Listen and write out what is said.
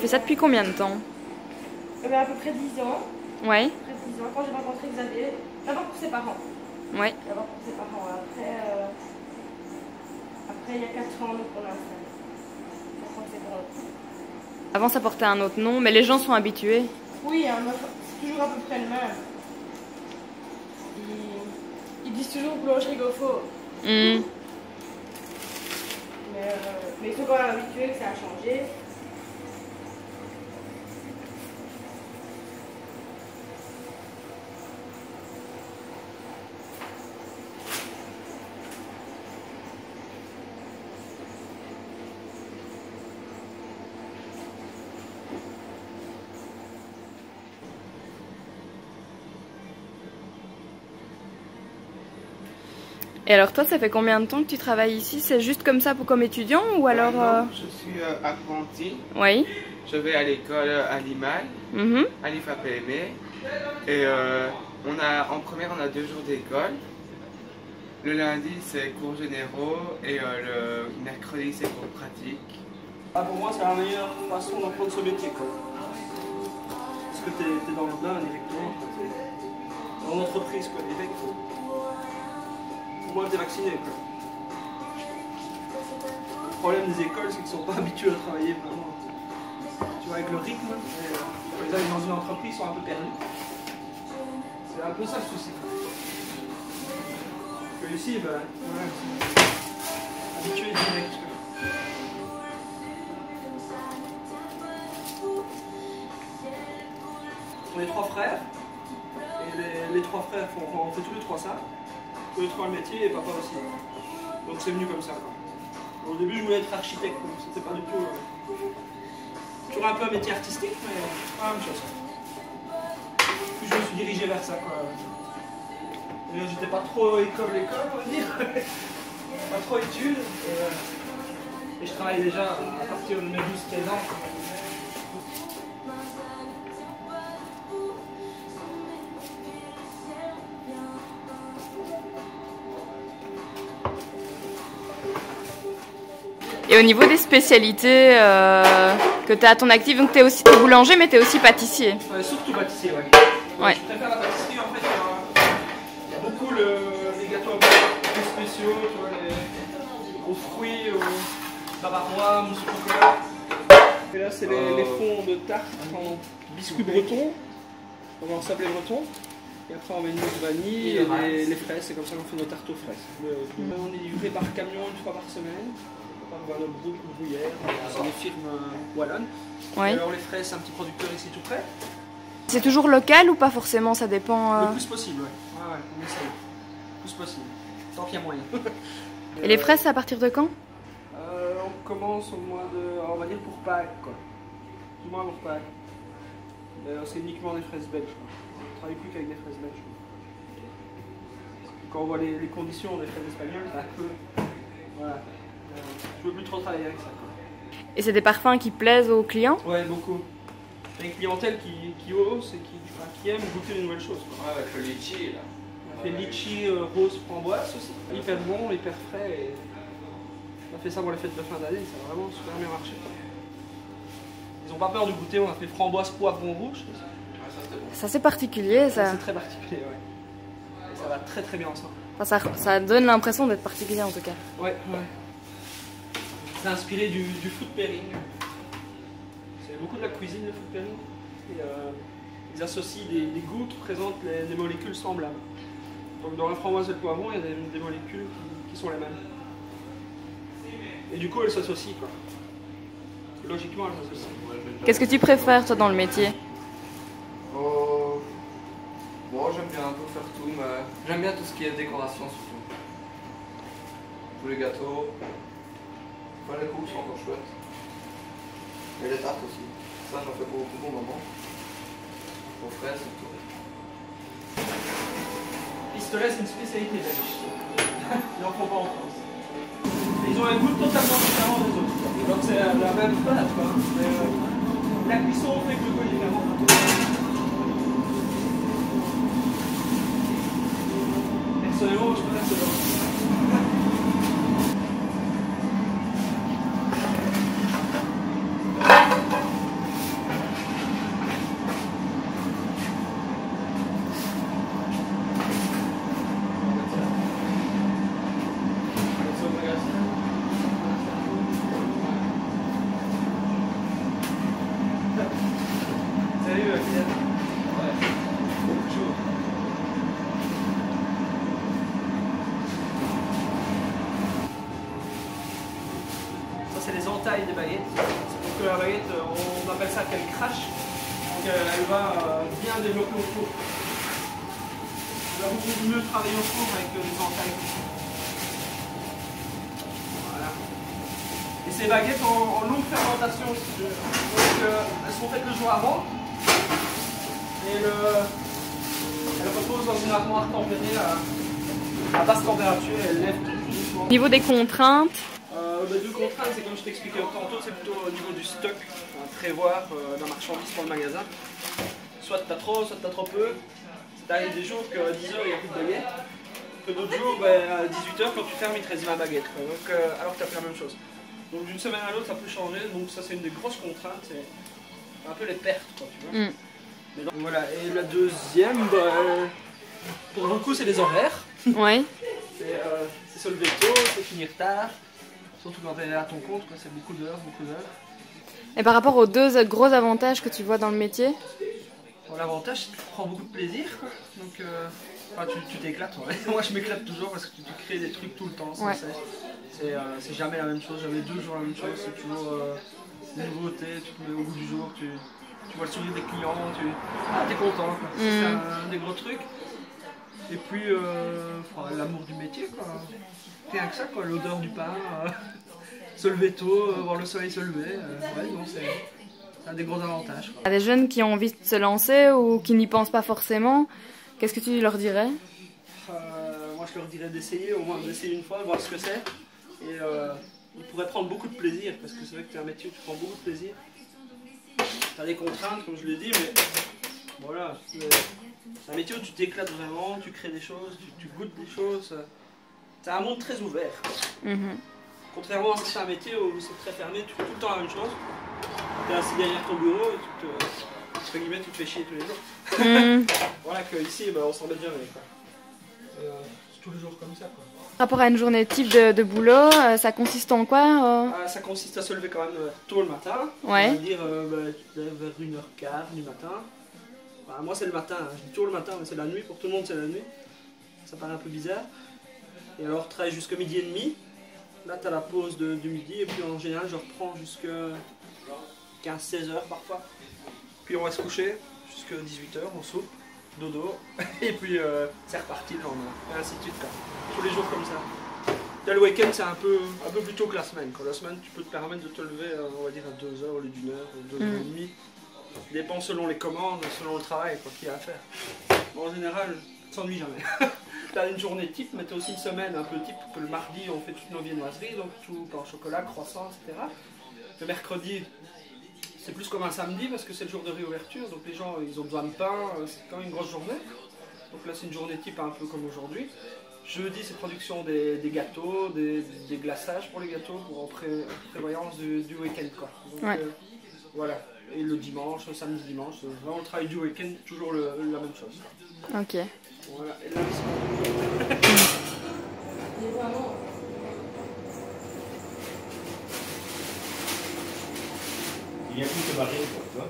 fais ça depuis combien de temps? À peu près 10 ans. Ouais. Après 10 ans, quand j'ai rencontré Xavier, d'abord pour ses parents. Ouais. D'abord pour ses parents. Après il y a 4 ans, donc on a installé. 4 ans, c'est bon. Avant, ça portait un autre nom, mais les gens sont habitués. Oui, c'est toujours à peu près le même. Ils disent toujours boulangerie Gaufreau. Mais ils sont quand même habitués que ça a changé. Et alors toi, ça fait combien de temps que tu travailles ici? C'est juste comme ça comme étudiant ou alors Non, je suis apprenti. Oui. Je vais à l'école à Limal, à l'IFAPME. Et en première, on a 2 jours d'école. Le lundi, c'est cours généraux et le mercredi, c'est cours pratiques. Pour moi, c'est la meilleure façon d'apprendre ce métier, quoi. Parce que tu es dans le bain directement, dans l'entreprise, quoi, direct. Au moins, tu es vacciné, quoi. Le problème des écoles, c'est qu'ils ne sont pas habitués à travailler vraiment. Tu vois, avec le rythme, quand ils arrivent dans une entreprise, ils sont un peu perdus. C'est un peu ça le souci. Que ici, ben, voilà, c'est habitué direct. On est 3 frères, et les 3 frères, on fait tous les 3 ça. Tous les 3 le métier et papa aussi. Donc c'est venu comme ça, quoi. Au début, je voulais être architecte, donc c'était pas du tout. Toujours un peu un métier artistique, mais pas la même chose. Puis je me suis dirigé vers ça, quoi. J'étais pas trop l'école, on va dire. Pas trop études. Et je travaille déjà à partir de mes 12-13 ans. Et au niveau des spécialités que tu as à ton actif, donc tu es aussi boulanger, mais tu es aussi pâtissier. Surtout pâtissier, ouais. Ouais. Je préfère la pâtisserie, en fait, il y a beaucoup les gâteaux plus spéciaux, tu vois, aux fruits, aux bavarois, mousse au chocolat. Et là, c'est les fonds de tarte en biscuits bretons, on s'appelait breton. Et après, on met une mousse vanille et les fraises, c'est comme ça qu'on fait nos tartes aux fraises. On est livré par camion 1 fois par semaine. Par le groupe Bruyère, c'est des firmes wallonnes. Ouais. Alors les fraises, c'est un petit producteur ici tout près. C'est toujours local ou pas forcément, ça dépend Le plus possible, ouais. Ouais, on essaye. Le plus possible. Tant qu'il y a moyen. Et les fraises, c'est à partir de quand? On commence au mois de. On va dire pour Pâques, quoi. Du moins pour Pâques. C'est uniquement des fraises belges, quoi. On ne travaille plus qu'avec des fraises belges. Quand on voit les conditions des fraises espagnoles, c'est un peu. Voilà. Je veux plus trop travailler avec ça, quoi. Et c'est des parfums qui plaisent aux clients? Ouais, beaucoup. Il y a une clientèle qui ose et qui aime goûter de nouvelles choses, quoi. Ouais, avec le litchi, là. On a fait litchi, rose, framboise aussi. Hyper bon, hyper frais. Et on a fait ça pour les fêtes de fin d'année, ça a vraiment super bien marché. Ils n'ont pas peur du goûter, on a fait framboise, poivron rouge. Ouais, ça c'était bon. Ça c'est particulier, ça. C'est très particulier, ouais. Et ça va très très bien ensemble. Enfin, ça donne l'impression d'être particulier en tout cas. Ouais, ouais. C'est inspiré du food pairing. C'est beaucoup de la cuisine, le food pairing. Et, ils associent des goûts qui présentent des molécules semblables. Donc dans la framboise et le poivron, il y a des molécules qui sont les mêmes. Et du coup, elles s'associent, quoi. Logiquement, elles s'associent. Qu'est-ce que tu préfères toi dans le métier? Bon, j'aime bien un peu faire tout, mais j'aime bien tout ce qui est décoration surtout. Tous les gâteaux. Enfin, les cours sont encore chouettes. Et les tartes aussi. Ça, j'en fais pour beaucoup de moments. Aux fraises et tout. Pistolet, c'est une spécialité belge. Ils n'en font pas en France. Ils ont un goût totalement différent des autres. Donc c'est la même pâte, quoi. Mais, la cuisson fait que le goût est différent. Personnellement, je préfère ce genre. taille des baguettes. C'est pour que la baguette, on appelle ça qu'elle crache. Donc elle va bien développer au four. On va beaucoup mieux travailler au four avec des entailles. Voilà. Et ces baguettes en longue fermentation aussi. Donc elles sont faites le jour avant. Et elles reposent dans une armoire tempérée à basse température et elles lèvent tout doucement. Au niveau des contraintes, Les deux contraintes, c'est comme je t'expliquais tantôt, c'est plutôt au niveau du stock, prévoir d'un marchandise pour le magasin. Soit t'as trop, soit t'as trop peu. T'arrives des jours qu'à 10h il n'y a plus de baguette, que d'autres jours à 18h quand tu fermes il te reste ma baguette. Quoi. Donc, alors que t'as fait la même chose. Donc d'une semaine à l'autre ça peut changer, donc ça c'est une des grosses contraintes, c'est un peu les pertes quoi, tu vois. Mais donc, voilà, et la deuxième, pour beaucoup c'est les horaires. ouais. C'est se lever tôt, c'est finir tard. Surtout quand tu es à ton compte, c'est beaucoup d'heures, beaucoup d'heures. Et par rapport aux deux gros avantages que tu vois dans le métier? Bon, l'avantage, c'est que tu prends beaucoup de plaisir, quoi. Donc enfin, tu t'éclates. Ouais. Moi, je m'éclate toujours parce que tu crées des trucs tout le temps, sans cesse. C'est jamais la même chose, jamais 2 jours la même chose, c'est toujours des nouveautés, tu te mets au bout du jour, tu vois le sourire des clients, tu es content. C'est un des gros trucs. Et puis, l'amour du métier, quoi. Rien que ça, quoi, l'odeur du pain, se lever tôt, voir le soleil se lever, ouais, non, c'est un des gros avantages. Il y a des jeunes qui ont envie de se lancer ou qui n'y pensent pas forcément. Qu'est-ce que tu leur dirais? Moi, je leur dirais d'essayer, au moins d'essayer une fois, de voir ce que c'est. Et ils pourraient prendre beaucoup de plaisir, parce que c'est vrai que c'est un métier où tu prends beaucoup de plaisir. Tu as des contraintes, comme je l'ai dit, mais voilà. C'est un métier où tu t'éclates vraiment, tu crées des choses, tu goûtes des choses. C'est un monde très ouvert. Contrairement à certains métiers où c'est très fermé, tu fais tout le temps la même chose. Tu es assis derrière ton bureau et entre guillemets, tu te fais chier tous les jours. Voilà qu'ici, on s'embête jamais. C'est tous les jours comme ça. Quoi. Par rapport à une journée type de boulot, ça consiste en quoi Ça consiste à se lever quand même tôt le matin. Ouais. On va dire tu te lèves vers 1h15 du matin. Moi c'est le matin, je dis toujours le matin, mais c'est la nuit, pour tout le monde c'est la nuit. Ça paraît un peu bizarre. Et alors, je travaille jusqu'à midi et demi. Là, tu as la pause du midi. Et puis, en général, je reprends jusqu'à 15-16 heures parfois. Puis, on va se coucher jusqu'à 18 h, on soupe, dodo. Et puis, c'est reparti le lendemain. Et ainsi de suite. Quoi. Tous les jours comme ça. Là, le week-end, c'est un peu plus tôt que la semaine. Quoi. La semaine, tu peux te permettre de te lever, on va dire, à 2 h au lieu d'1 h, 2 h et demie. Ça dépend selon les commandes, selon le travail qu'il y a à faire. Bon, en général, on s'ennuie jamais. Tu as une journée type, mais tu as aussi une semaine un peu type, que le mardi on fait toutes nos viennoiseries, donc tout pain au chocolat, croissant, etc. Le mercredi, c'est plus comme un samedi parce que c'est le jour de réouverture, donc les gens ils ont besoin de pain, c'est quand même une grosse journée. Donc là c'est une journée type un peu comme aujourd'hui. Jeudi c'est production des gâteaux, des glaçages pour les gâteaux, pour en prévoyance du week-end. Quoi. Donc, voilà. Et le dimanche, le samedi, dimanche, vraiment le travail du week-end, toujours la même chose. Quoi. Ok. Voilà, et là, il y a plus de baril, quoi, tu vois.